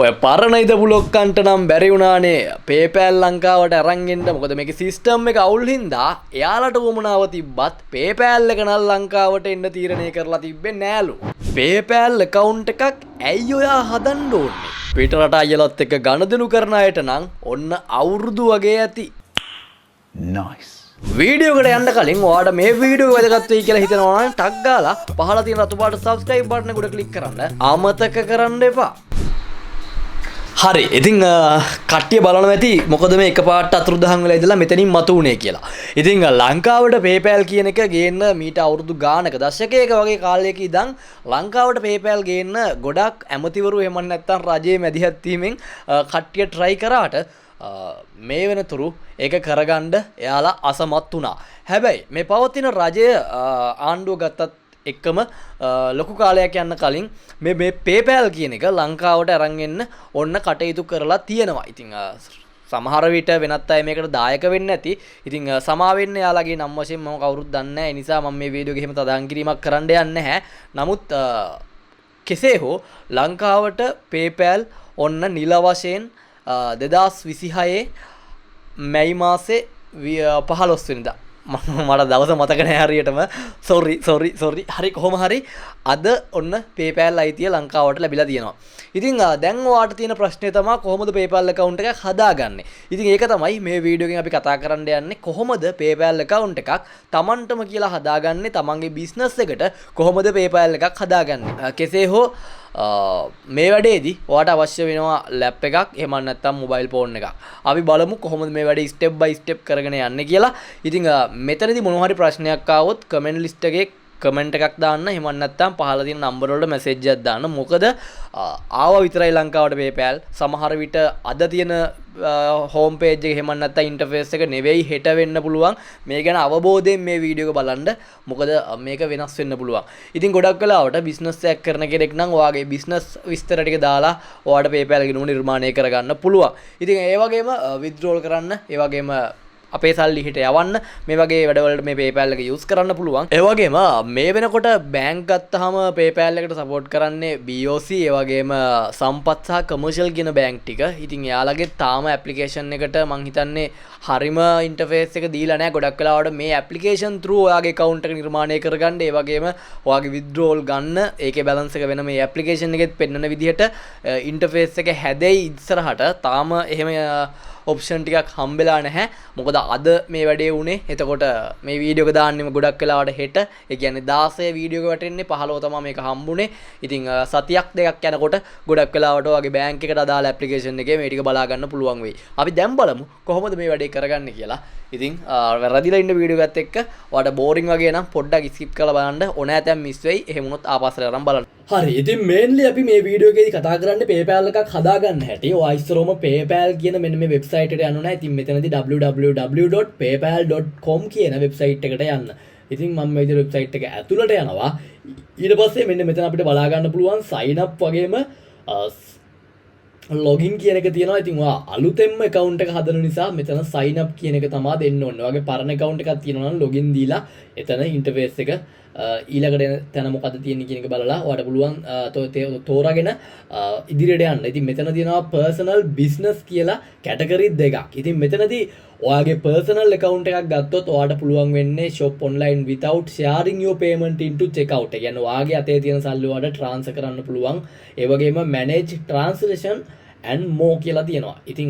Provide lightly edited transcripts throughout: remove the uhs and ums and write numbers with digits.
ඔය පරණ ඉදපු ලොක්කන්ට නම් බැරි වුණානේ PayPal ලංකාවට අරන් එන්න. මොකද මේකේ සිස්ටම් එක අවුල් හින්දා එයාලට වමනාව තිබ්බත් PayPal එක නම් ලංකාවට එන්න තීරණය කරලා තිබ්බේ නෑලු. PayPal account එකක් ඇයි ඔයා හදන්න ඕනේ? පිට රට අයලත් එක්ක ගනුදෙනු කරන අයට නම් ඔන්න අවුරුදු වගේ ඇති. Nice. වීඩියෝ එකට යන්න කලින් ඔයාලට මේ වීඩියෝ වැදගත් වෙයි කියලා හිතනවා නම් ටක් ගාලා පහළ තියෙන රතු පාට subscribe button එක උඩ ක්ලික් කරන්න අමතක කරන්න එපා. හරි ඉතින් කට්ටිය බලනවා ඇති මොකද මේ එකපාරට අතුරුදහන් වෙලා ඉඳලා මෙතනින් මතු උනේ කියලා. ඉතින් ලංකාවට PayPal කියන එක ගේන්න මීට අවුරුදු ගානක දශකයක වගේ කාලයක ඉඳන් ලංකාවට PayPal ගේන්න ගොඩක් ඇමතිවරු එහෙම නැත්නම් රජයේ මැදිහත් වීමෙන් කට්ටිය try කරාට මේ වෙනතුරු ඒක කරගන්න එයාලා අසමත් වුණා. හැබැයි මේ පවතින රජය ආණ්ඩුව ගත්තත් එක්කම ලොකු කාලයක් යන්න කලින් මේ PayPal කියන එක ලංකාවට අරන් එන්න ඔන්න කටයුතු කරලා තියෙනවා. ඉතින් සමහර විට වෙනත් අය මේකට දායක වෙන්නේ නැති. ඉතින් සමා වෙන්න යාළගේ නම් වශයෙන් මම කවුරුත් දන්නේ නැහැ. ඒ නිසා මම මේ වීඩියෝ එක එහෙම තදාන් කිරීමක් කරන්න යන්නේ නැහැ. නමුත් කෙසේ හෝ ලංකාවට PayPal ඔන්න නිල වශයෙන් 2026 මැයි මාසේ 15 වෙනිදා මට දවස මතක නෑ හරියටම සෝරි හරි කොහොම හරි අද ඔන්න PayPal අයිතිය ලංකාවට ලැබිලා තියෙනවා. ඉතින් දැන් ඔයාට තියෙන ප්‍රශ්නේ තමයි කොහොමද PayPal account එකක් හදාගන්නේ. ඉතින් ඒක තමයි මේ වීඩියෝ එකෙන් අපි කතා කරන්න යන්නේ. කොහොමද PayPal account එකක් Tamanටම කියලා හදාගන්නේ, Tamanගේ business එකට කොහොමද PayPal එකක් හදාගන්නේ. කෙසේ හෝ මේ වැඩේදී ඔයාට අවශ්‍ය වෙනවා ලැප් එකක් එහෙම නැත්නම් මොබයිල් ෆෝන් එකක්. අපි බලමු කොහොමද මේ වැඩේ ස්ටෙප් බයි ස්ටෙප් කරගෙන යන්නේ කියලා. ඉතින් මෙතනදී මොනවා හරි ප්‍රශ්නයක් ආවොත් කමෙන්ට් ලිස්ට් එකේ කමෙන්ට් එකක් දාන්න. එහෙම නැත්නම් පහළ තියෙන නම්බර වලට මැසේජ් එකක් දාන්න. මොකද ආව විතරයි ලංකාවට PayPal. සමහර විට අද තියෙන හෝම් පේජ් එක එහෙම නැත්නම් ඉන්ටර්ෆේස් එක නෙවෙයි හෙට වෙන්න පුළුවන්. මේ ගැන අවබෝධයෙන් මේ වීඩියෝ එක බලන්න. මොකද මේක වෙනස් වෙන්න පුළුවන්. ඉතින් ගොඩක් වෙලාවට බිස්නස් එකක් කරන කෙනෙක් නම් ඔයාගේ බිස්නස් විස්තර ටික දාලා ඔයාට PayPal ගිණුම නිර්මාණය කරගන්න පුළුවන්. ඉතින් ඒ වගේම withdrawal කරන්න, ඒ වගේම අපේ සල්ලි හිට යවන්න මේ වගේ වැඩවලට මේ PayPal එක යූස් කරන්න පුළුවන්. ඒ වගේම මේ වෙනකොට බැංක් ගත්තාම PayPal එකට සපෝට් කරන්නේ BOC, ඒ වගේම සම්පත් සහ කමර්ෂල් කියන බැංක් ටික. ඉතින් එයාලගේ තාම ඇප්ලිකේෂන් එකට මං හිතන්නේ හරිම ඉන්ටර්ෆේස් එක දීලා නැහැ. ගොඩක් වෙලාවට මේ ඇප්ලිකේෂන් through ඔයාගේ account එක නිර්මාණය කරගන්න, ඒ වගේම ඔයාගේ withdrawal ගන්න, ඒකේ balance එක වෙන මේ ඇප්ලිකේෂන් එකෙත් පෙන්වන විදිහට ඉන්ටර්ෆේස් එක හැදෙයි ඉස්සරහට. තාම එහෙම ඔප්ෂන් ටිකක් හම්බෙලා නැහැ. මොකද අද මේ වැඩේ වුණේ. එතකොට මේ වීඩියෝ එක දාන්නෙම ගොඩක් වෙලාවට හෙට. ඒ කියන්නේ 16 වීඩියෝ එක වැටෙන්නේ 15 තමයි මේක හම්බුනේ. ඉතින් සතියක් දෙකක් යනකොට ගොඩක් වෙලාවට ඔයගේ බැංක් එකට අදාළ ඇප්ලිකේෂන් එකේ මේ ටික බලා ගන්න පුළුවන් වෙයි. අපි දැන් බලමු කොහොමද මේ වැඩේ කරගන්නේ කියලා. ඉතින් වැරදිලා ඉන්න වීඩියෝ එකත් එක්ක ඔයාලට බෝරින් වගේ නම් පොඩ්ඩක් ස්කිප් කරලා බලන්න. ඕන නැතම් මිස් වෙයි. එහෙම වුණොත් ආපස්සට අරන් බලන්න. හරි. ඉතින් මේන්ලි අපි මේ වීඩියෝ එකේදී කතා කරන්නේ PayPal එකක් හදාගන්න හැටි. ඔය ඉස්සරෝම PayPal කියන මෙන්න මේ වෙබ්සයිට් එකට යන්න ඕනේ. ඉතින් මෙතනදී www.paypal.com කියන වෙබ්සයිට් එකට යන්න. ඉතින් මම මේ විදිහට වෙබ්සයිට් එක ඇතුළට යනවා. ඊට පස්සේ මෙන්න මෙතන අපිට බලා ගන්න පුළුවන් sign up වගේම login කියන එක තියෙනවා. ඉතින් ඔයා අලුතෙන්ම account එක හදන නිසා මෙතන sign up කියන එක තමයි දෙන්න ඕනේ. ඔයාගේ පරණ account එකක් තියෙනවා නම් login දීලා එතන interface එක ඊළඟට එන තැන මොකද්ද තියෙන්නේ කියන එක බලලා ඔයාලට පුළුවන් තෝරාගෙන ඉදිරියට යන්න. ඉතින් මෙතන තියෙනවා personal business කියලා category දෙකක්. ඉතින් මෙතනදී ඔයාගේ personal account එකක් ගත්තොත් ඔයාලට පුළුවන් වෙන්නේ shop online without sharing your payment into checkout. ඒ කියන්නේ ඔයාගේ අතේ තියෙන සල්ලි ඔයාලට transfer කරන්න පුළුවන්. ඒ වගේම manage transaction and more කියලා තියෙනවා. ඉතින්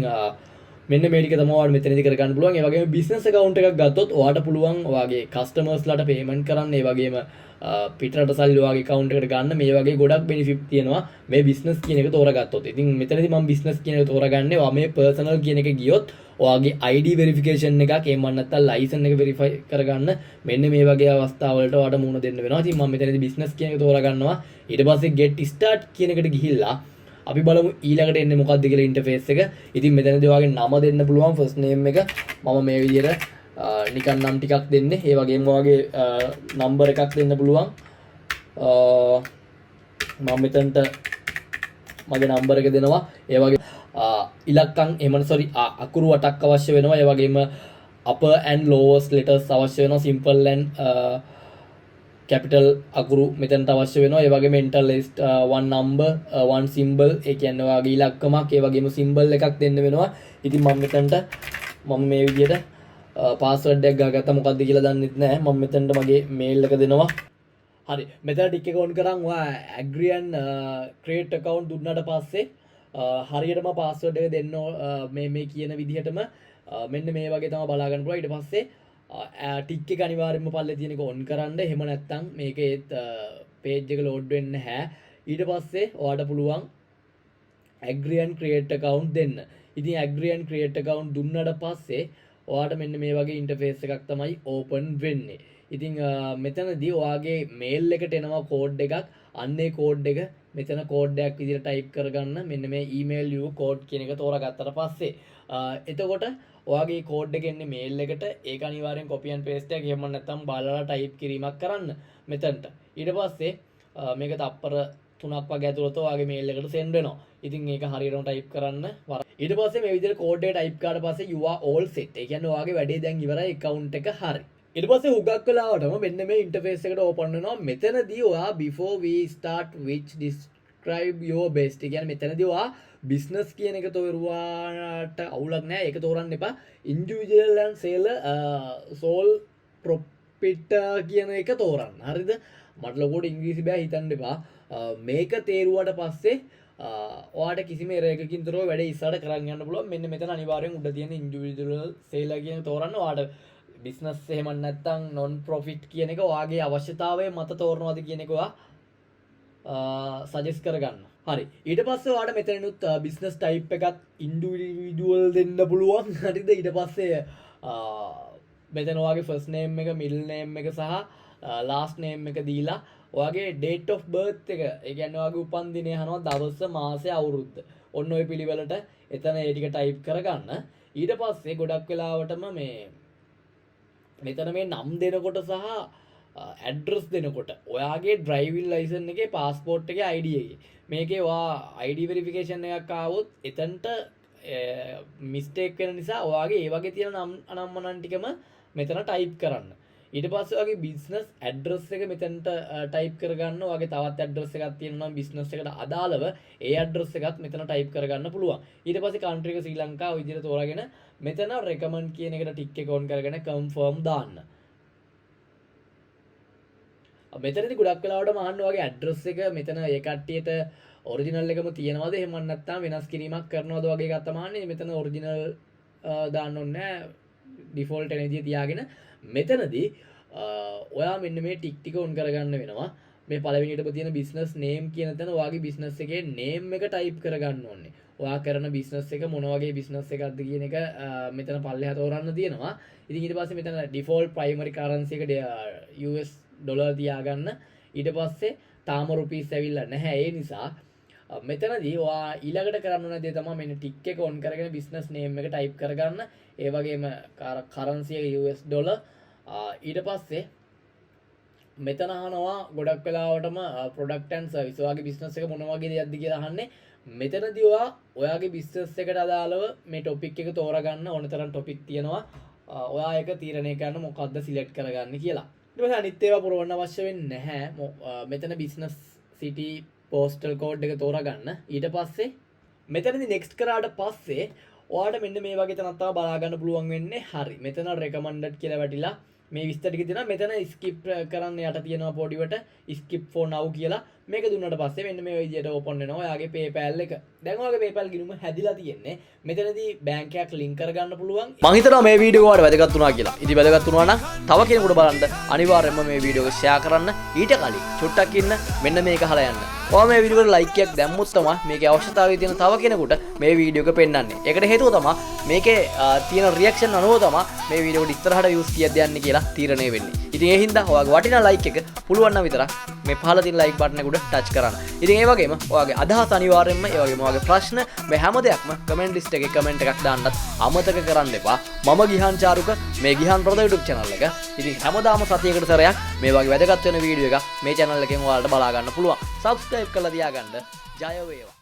මෙන්න මේ ටික තමයි ඔයාලට මෙතනදී කරගන්න පුළුවන්. ඒ වගේම business account එකක් ගත්තොත් ඔයාලට පුළුවන් ඔයාගේ customers ලාට payment කරන්න. ඒ වගේම පිටරට සල්ලි ඔයාගේ account එකට ගන්න. මේ වගේ ගොඩක් benefit තියෙනවා මේ business කියන එක තෝරගත්තොත්. ඉතින් මෙතනදී මම business කියන එක තෝරගන්නේ ඔයා මේ personal කියන එක ගියොත් ඔයාගේ ID verification එකක් එහෙම නැත්නම් license එක verify කරගන්න මෙන්න මේ වගේ අවස්ථාවලට ඔයාලට මුහුණ දෙන්න වෙනවා. ඉතින් මම මෙතනදී business කියන එක තෝරගන්නවා. ඊට පස්සේ get start කියන එකට ගිහිල්ලා අපි බලමු ඊළඟට එන්නේ මොකක්ද කියලා ඉන්ටර්ෆේස් එක. ඉතින් මෙතනදී ඔයාගේ නම දෙන්න පුළුවන් first name එක. මම මේ විදිහට නිකන් නම් ටිකක් දෙන්නේ. ඒ වගේම ඔයාගේ number එකක් දෙන්න පුළුවන්. මම මෙතනට මගේ number එක දෙනවා. ඒ වගේ ඉලක්කම් අකුරු 8ක් අවශ්‍ය වෙනවා. ඒ වගේම upper and lowest letters අවශ්‍ය වෙනවා. simple and කැපිටල් අකුරු මෙතනට අවශ්‍ය වෙනවා. ඒ වගේම enter list one number one symbol ඒ කියන්නේ ඔයාගේ ඉලක්කමක් ඒ වගේම symbol එකක් දෙන්න වෙනවා. ඉතින් මම මෙතනට මම මේ විදිහට password එකක් ගාගත්තා. මොකක්ද කියලා දන්නෙත් නැහැ. මම මෙතනට මගේ mail එක දෙනවා. හරි මෙතන ටික එක on කරන් ඔයා agree and create account දුන්නාට පස්සේ හරියටම password එක දෙන්න මේ කියන විදිහටම මෙන්න මේ වගේ තමයි බලා ගන්න පුළුවන්. ඊට පස්සේ ටික් එක අනිවාර්යයෙන්ම පල්ලේ තියෙන එක on කරන්න. එහෙම නැත්නම් මේකේත් page එක load වෙන්නේ නැහැ. ඊට පස්සේ ඔයාලට පුළුවන් agree and create account දෙන්න. ඉතින් agree and create account දුන්නාට පස්සේ ඔයාලට මෙන්න මේ වගේ interface එකක් තමයි open වෙන්නේ. ඉතින් මෙතනදී ඔයාගේ mail එකට එනවා code එකක්. අන්නේ code එක මෙතන code එකක් විදිහට type කරගන්න. මෙන්න මේ email you code කියන එක තෝරාගත්තට පස්සේ එතකොට ඔයාගේ code එක එන්නේ mail එකට. ඒක අනිවාර්යෙන් copy and paste එකක්. එහෙම නැත්නම් බලලා type කිරීමක් කරන්න මෙතනට. ඊට පස්සේ මේක තප්පර 3ක් වගේ ඇතුළත ඔයාගේ mail එකට send වෙනවා. ඉතින් ඒක හරියටම type කරන්න. ඊට පස්සේ මේ විදිහට code එක type කරාට පස්සේ you are all set. ඒ කියන්නේ ඔයාගේ වැඩේ දැන් ඉවරයි account එක හරි. ඊට පස්සේ හුඟක් වෙලාවටම මෙන්න මේ interface එකට open වෙනවා. මෙතනදී ඔයා before we start which describe your best. ඒ කියන්නේ මෙතනදී ඔයා business කියන එක තෝරුවාට අවුලක් නැහැ. ඒක තෝරන්න එපා. individual and sole profit කියන එක තෝරන්න. හරිද? මට ලොකුවට ඉංග්‍රීසි බෑ හිතන්න එපා. මේක තේරුවාට පස්සේ ඔයාට කිසිම error එකකින් තොරව වැඩේ ඉස්සරහට කරන් යන්න පුළුවන්. මෙන්න මෙතන අනිවාර්යෙන් උඩ තියෙන individual sale කියන තෝරන්න. ඔයාට business එහෙම නැත්නම් non profit කියන එක ඔයාගේ අවශ්‍යතාවය මත තෝරනවාද කියන එක ඔයා suggest කරගන්න. හරි. ඊට පස්සේ ඔයාලට මෙතනනුත් business type එකක් individual දෙන්න පුළුවන්. හරිද? ඊට පස්සේ මෙතන ඔයාගේ first name එක, middle name එක සහ last name එක දීලා ඔයාගේ date of birth එක, ඒ කියන්නේ ඔයාගේ උපන් දිනය අහනවා, දවස, මාසය, අවුරුද්ද. ඔන්න ඔය පිළිවෙලට එතන ඒ ටික type කරගන්න. ඊට පස්සේ ගොඩක් වෙලාවටම මෙතන මේ නම් දෙනකොට සහ ඇඩ්‍රස් දෙනකොට ඔයාගේ ඩ්‍රයිවිං ලයිසන් එකේ පාස්පෝර්ට් එකේ ID එකේ මේකේ ඔයා ID වෙරිෆිකේෂන් එකක් ආවොත් එතනට මිස්ටේක් වෙන නිසා ඔයාගේ ඒ වගේ තියෙන නම් අනම්මනන් ටිකම මෙතන ටයිප් කරන්න. ඊට පස්සේ ඔයාගේ බිස්නස් ඇඩ්‍රස් එක මෙතනට ටයිප් කරගන්න. ඔයාගේ තවත් ඇඩ්‍රස් එකක් තියෙනවා නම් බිස්නස් එකට අදාළව ඒ ඇඩ්‍රස් එකත් මෙතන ටයිප් කරගන්න පුළුවන්. ඊට පස්සේ කන්ට්‍රි එක ශ්‍රී ලංකාව විදිහට තෝරාගෙන මෙතන recommend කියන එකට ටික් එක on කරගෙන confirm දාන්න. මෙතනදී ගොඩක් වෙලාවට මහන්න වගේ ඇඩ්‍රස් එක මෙතන ඒ කට්ටියට ඔරිජිනල් එකම තියෙනවද එහෙම නැත්නම් වෙනස් කිරීමක් කරනවද වගේ එකක් තමයි. මෙතන ඔරිජිනල් දාන්න ඕනේ නැහැ. ඩිෆෝල්ට් එනර්ජිය තියාගෙන මෙතනදී ඔයා මෙන්න මේ ටික් ටික on කරගන්න වෙනවා. මේ පළවෙනියටම තියෙන business name කියන තැන ඔයාගේ business එකේ name එක type කරගන්න ඕනේ. ඔයා කරන business එක මොන වගේ business එකක්ද කියන එක මෙතන පල්ලෙහා තෝරන්න තියෙනවා. ඉතින් ඊට පස්සේ මෙතන default primary currency එක US ඩොලර් තියාගන්න. ඊට පස්සේ තාම රුපීස් ඇවිල්ලා නැහැ. ඒ නිසා මෙතනදී ඔයා ඊළඟට කරන්න ඕන දේ තමයි මෙන්න ටික් එක on කරගෙන business name එක type කරගන්න. ඒ වගේම currency එක US ඩොලර්. ඊට පස්සේ මෙතන අහනවා ගොඩක් වෙලාවටම product and service ඔයාගේ business එක මොන වගේ දෙයක්ද කියලා අහන්නේ. මෙතනදී ඔයාගේ business එකට අදාළව මේ topic එක තෝරගන්න ඕන තරම් topic තියෙනවා. ඔයා ඒක තීරණය කරන්න මොකක්ද select කරගන්න කියලා. ඊට පස්සේ අනිත් ඒවා පුරවන්න අවශ්‍ය වෙන්නේ නැහැ. මෙතන business city postal code එක තෝරගන්න. ඊට පස්සේ මෙතනදී next කරාට පස්සේ ඔයාලට මෙන්න මේ වගේ තැනක් තමයි බලා ගන්න පුළුවන් වෙන්නේ. හරි. මෙතන recommended කියලා වැටිලා මේ විස්තර ටික දෙනවා. මෙතන skip කරන්න යට තියෙනවා පොඩිවට skip for now කියලා. මේක දුන්නාට පස්සේ මෙන්න මේ විදිහට open වෙනවා ඔයාගේ PayPal එක. දැන් ඔයාගේ PayPal ගිණුම හැදිලා තියෙන්නේ. මෙතනදී බැංක් එකක් link කරගන්න පුළුවන්. මම හිතනවා මේ වීඩියෝ ඔයාලට වැදගත් වුණා කියලා. ඉතින් වැදගත් වුණා නම් තව කෙනෙකුට බලන්න අනිවාර්යයෙන්ම මේ වීඩියෝ එක share කරන්න. ඊට කලින් චුට්ටක් ඉන්න මෙන්න මේක අහලා යන්න. ඔයා මේ වීඩියෝ එකට like එකක් දැම්මොත් තමයි මේකේ අවශ්‍යතාවය තියෙන තව කෙනෙකුට මේ වීඩියෝ එක පෙන්වන්නේ. ඒකට හේතුව තමයි මේකේ තියෙන reaction අනුව තමයි මේ වීඩියෝ එකට ඉස්සරහට views කීයක්ද යන්නේ කියලා තීරණය වෙන්නේ. ඉතින් ඒ හින්දා ඔයාගේ වටිනා like එක පුළුවන් නම් විතරක් මේ පහළ තියෙන like button එක උඩ touch කරන්න. ඉතින් ඒ වගේම ඔයාගේ අදහස් අනිවාර්යයෙන්ම ඒ වගේම ඔයාගේ ප්‍රශ්න මේ හැම දෙයක්ම comment list එකේ comment එකක් දාන්නත් අමතක කරන්න එපා. මම ගිහන් චාරුක මේ ගිහන් ප්‍රද YouTube channel එක. ඉතින් හැමදාම සතියකට සැරයක් මේ වගේ වැදගත් වෙන වීඩියෝ එකක් මේ channel එකෙන් ඔයාලට බලා ගන්න පුළුවන්. subscribe කරලා තියාගන්න. ජය වේවා.